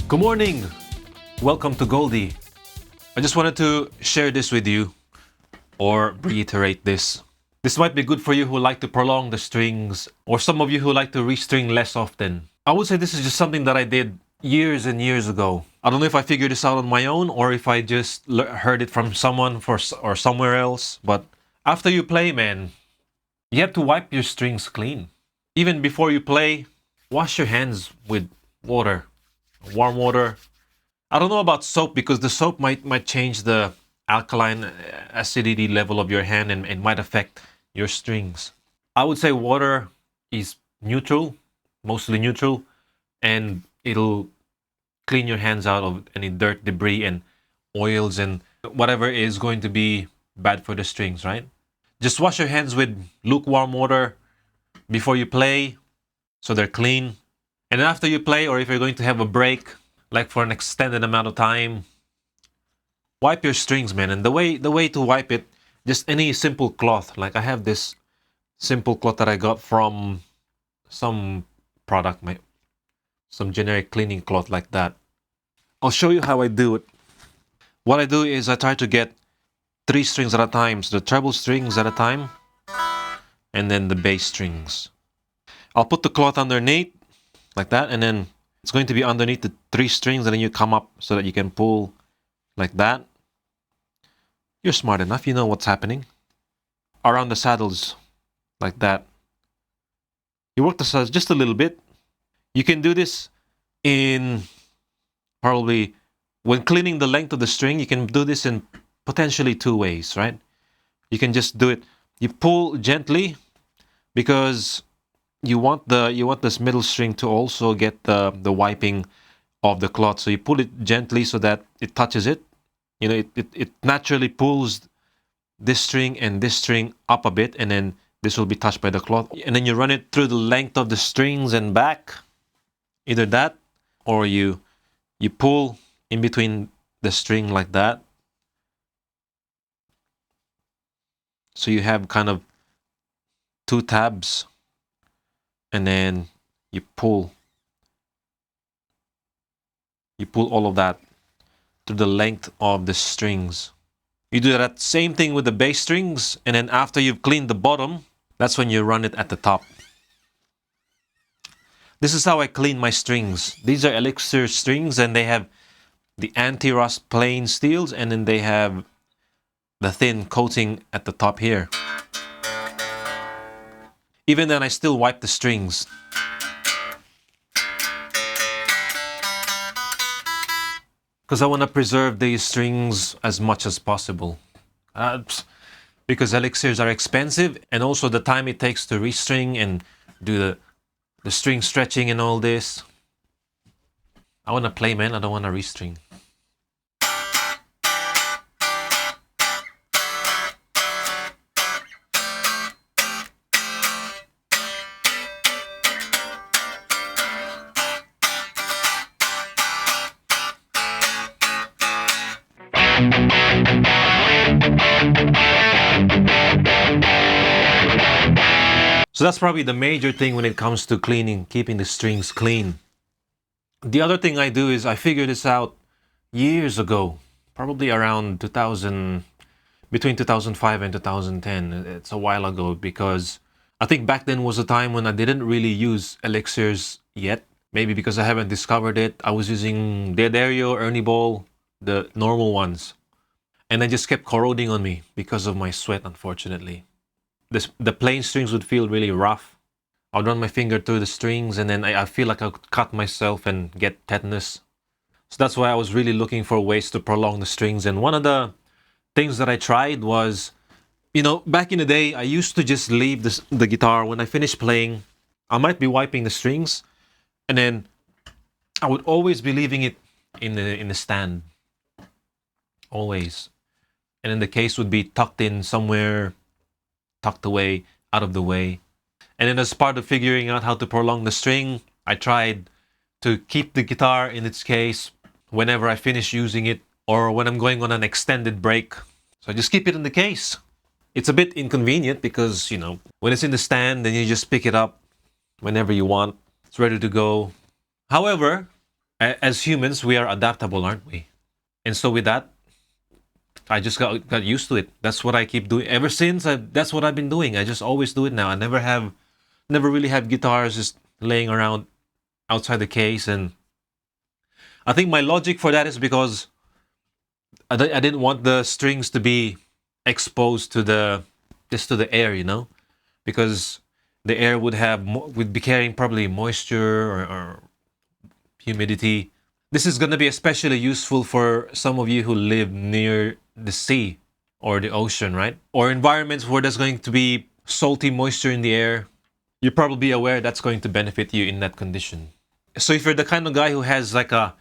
Good morning. Welcome to Goldie. I just wanted to share this with you or reiterate this. This might be good for you who like to prolong the strings or some of you who like to restring less often. I would say this is just something that I did years and years ago. I don't know if I figured this out on my own or if I just heard it from someone or somewhere else, but after you play, man, you have to wipe your strings clean. Even before you play, wash your hands with water, warm water. I don't know about soap because the soap might change the alkaline acidity level of your hand and might affect your strings. I would say water is neutral, mostly neutral, and it'll clean your hands out of any dirt, debris, and oils and whatever is going to be bad for the strings, right? Just wash your hands with lukewarm water before you play so they're clean. And after you play, or if you're going to have a break, like for an extended amount of time, wipe your strings, man. And the way to wipe it, just any simple cloth. Like I have this simple cloth that I got from some product, some generic cleaning cloth like that. I'll show you how I do it. What I do is I try to get 3 strings at a time, so the treble strings at a time, and then the bass strings. I'll put the cloth underneath like that, and then it's going to be underneath the 3 strings, and then you come up so that you can pull like that. You're smart enough, you know what's happening. Around the saddles, like that. You work the saddles just a little bit. You can do this in probably, when cleaning the length of the string, you can do this in potentially 2 ways, right? You can just do it, you pull gently because you want this middle string to also get the wiping of the cloth. So you pull it gently so that it touches it. You know, it naturally pulls this string and this string up a bit, and then this will be touched by the cloth. And then you run it through the length of the strings and back. Either that, or you pull in between the string like that. So you have kind of 2 tabs. And then you pull all of that through the length of the strings. You do that same thing with the bass strings, and then after you've cleaned the bottom, that's when you run it at the top. This is how I clean my strings. These are Elixir strings, and they have the anti-rust plain steels, and then they have the thin coating at the top here. Even then, I still wipe the strings. Because I want to preserve these strings as much as possible. Because elixirs are expensive, and also the time it takes to restring and do the string stretching and all this. I want to play, man. I don't want to restring. So that's probably the major thing when it comes to cleaning, keeping the strings clean. The other thing I do is I figured this out years ago, probably around between 2005 and 2010. It's a while ago because I think back then was a time when I didn't really use elixirs yet. Maybe because I haven't discovered it. I was using D'Addario, Ernie Ball, the normal ones. And they just kept corroding on me because of my sweat, unfortunately. The plain strings would feel really rough. I would run my finger through the strings, and then I feel like I could cut myself and get tetanus. So that's why I was really looking for ways to prolong the strings. And one of the things that I tried was, you know, back in the day, I used to just leave the guitar. When I finished playing, I might be wiping the strings, and then I would always be leaving it in the stand. Always. And then the case would be tucked in somewhere, tucked away, out of the way. And then as part of figuring out how to prolong the string, I tried to keep the guitar in its case whenever I finish using it or when I'm going on an extended break. So I just keep it in the case. It's a bit inconvenient because, you know, when it's in the stand, then you just pick it up whenever you want. It's ready to go. However, As humans, we are adaptable, aren't we? And so with that, I just got used to it. That's what I keep doing ever since. That's what I've been doing. I just always do it now. I never really have guitars just laying around outside the case. And I think my logic for that is because I didn't want the strings to be exposed to the just to the air, because the air would be carrying probably moisture or humidity. This is going to be especially useful for some of you who live near the sea or the ocean, right? Or environments where there's going to be salty moisture in the air. You're probably aware that's going to benefit you in that condition. So if you're the kind of guy who has like a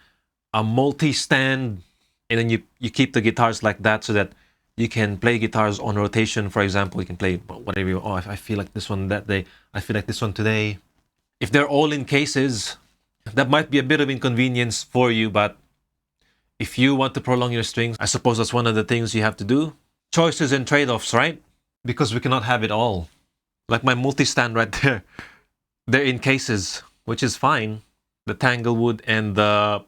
multi-stand, and then you keep the guitars like that so that you can play guitars on rotation. For example, you can play whatever you, oh, I feel like this one that day, I feel like this one today. If they're all in cases, that might be a bit of inconvenience for you, but if you want to prolong your strings, I suppose that's one of the things you have to do. Choices and trade-offs, right? Because we cannot have it all. Like my multi-stand right there, they're in cases, which is fine. The Tanglewood and the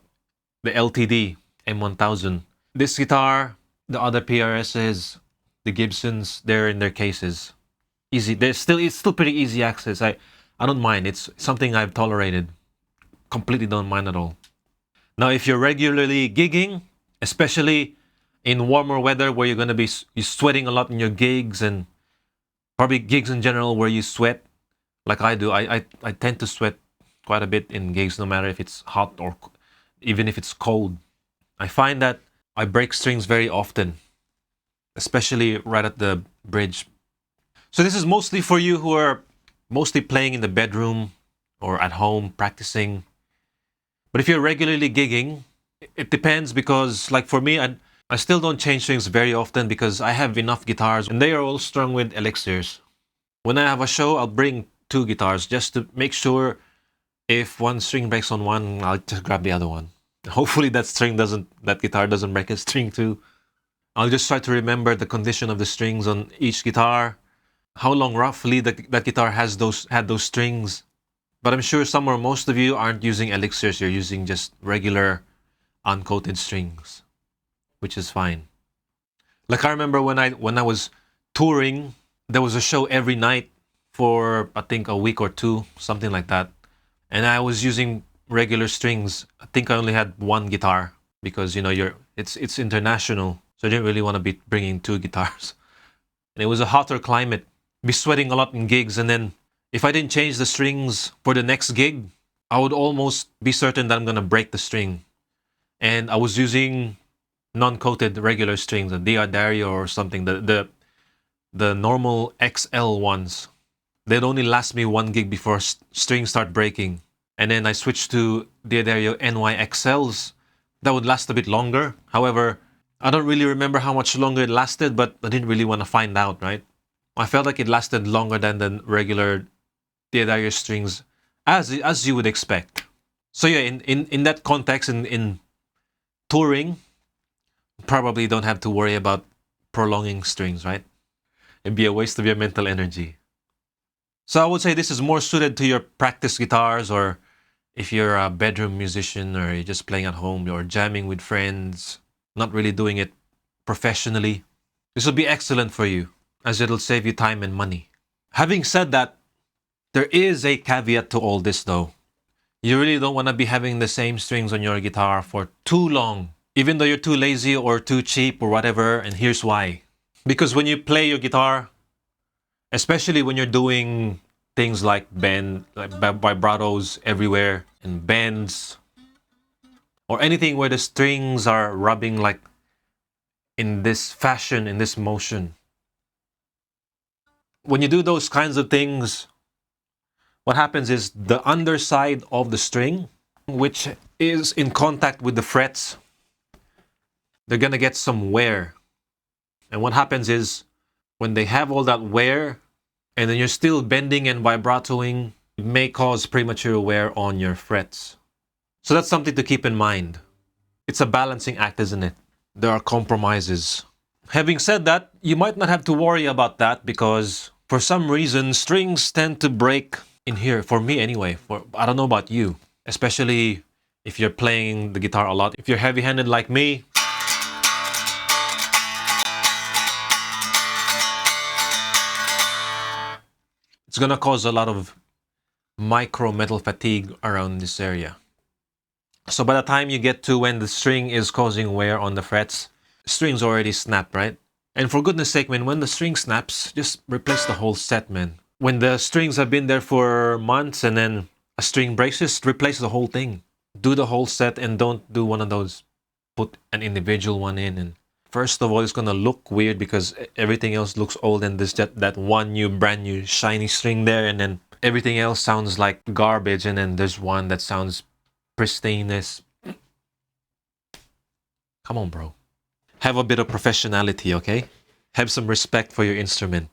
LTD M1000. This guitar, the other PRSs, the Gibsons, they're in their cases. Easy. It's still pretty easy access. I don't mind. It's something I've tolerated. Completely don't mind at all. Now, if you're regularly gigging, especially in warmer weather where you're going to be sweating a lot in your gigs, and probably gigs in general where you sweat, like I do. I tend to sweat quite a bit in gigs, no matter if it's hot or even if it's cold. I find that I break strings very often, especially right at the bridge. So this is mostly for you who are mostly playing in the bedroom or at home practicing. But if you're regularly gigging, it depends, because like for me, I still don't change strings very often because I have enough guitars and they are all strung with elixirs. When I have a show, I'll bring 2 guitars just to make sure if one string breaks on one, I'll just grab the other one. Hopefully that guitar doesn't break a string too. I'll just try to remember the condition of the strings on each guitar, how long roughly that guitar had those strings. But I'm sure some or most of you aren't using elixirs, you're using just regular uncoated strings, which is fine. Like I remember when I was touring, there was a show every night for I think a week or 2, something like that. And I was using regular strings. I think I only had 1 guitar because it's international, so I didn't really want to be bringing 2 guitars. And it was a hotter climate, be sweating a lot in gigs, and then if I didn't change the strings for the next gig, I would almost be certain that I'm gonna break the string. And I was using non-coated regular strings, a D'Addario or something, the normal XL ones. They'd only last me 1 gig before strings start breaking. And then I switched to D'Addario NYXLs. That would last a bit longer. However, I don't really remember how much longer it lasted, but I didn't really want to find out, right? I felt like it lasted longer than the regular D'Addario strings, as you would expect. So yeah, in that context, in touring, probably don't have to worry about prolonging strings, right? It'd be a waste of your mental energy. So I would say this is more suited to your practice guitars, or if you're a bedroom musician, or you're just playing at home, or jamming with friends, not really doing it professionally. This will be excellent for you, as it'll save you time and money. Having said that, there is a caveat to all this though. You really don't want to be having the same strings on your guitar for too long, even though you're too lazy or too cheap or whatever, and here's why. Because when you play your guitar, especially when you're doing things like vibratos everywhere and bends, or anything where the strings are rubbing like in this fashion, in this motion. When you do those kinds of things, what happens is the underside of the string, which is in contact with the frets, they're gonna get some wear. And what happens is, when they have all that wear, and then you're still bending and vibratoing, it may cause premature wear on your frets. So that's something to keep in mind. It's a balancing act, isn't it? There are compromises. Having said that, you might not have to worry about that, because for some reason, strings tend to break in here, for me anyway. I don't know about you, especially if you're playing the guitar a lot. If you're heavy-handed like me, it's gonna cause a lot of micro metal fatigue around this area. So by the time you get to when the string is causing wear on the frets, string's already snapped, right? And for goodness sake, man, when the string snaps, just replace the whole set, man. When the strings have been there for months and then a string breaks, just replace the whole thing. Do the whole set and don't do one of those, put an individual one in. And first of all, it's gonna look weird because everything else looks old and there's that one new, brand new, shiny string there, and then everything else sounds like garbage, and then there's one that sounds pristineness. Come on, bro. Have a bit of professionality, okay? Have some respect for your instrument.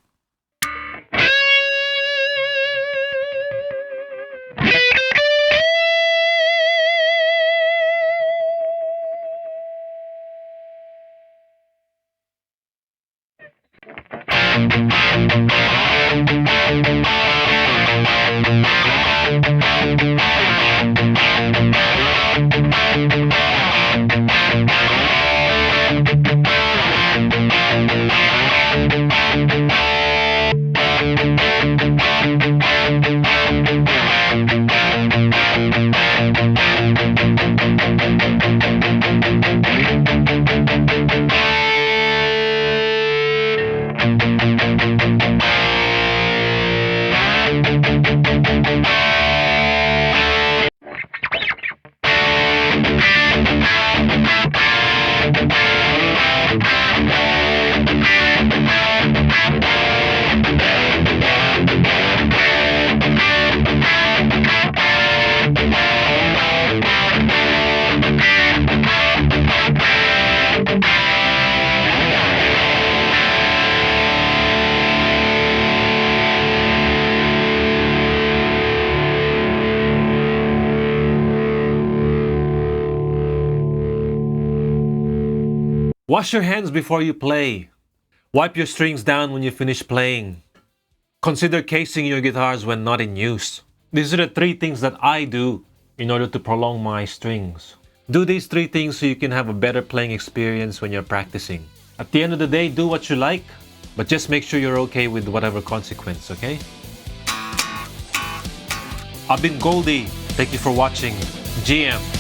Wash your hands before you play. Wipe your strings down when you finish playing. Consider casing your guitars when not in use. These are the 3 things that I do in order to prolong my strings. Do these 3 things so you can have a better playing experience when you're practicing. At the end of the day, do what you like, but just make sure you're okay with whatever consequence, okay? I've been Goldie. Thank you for watching. GM.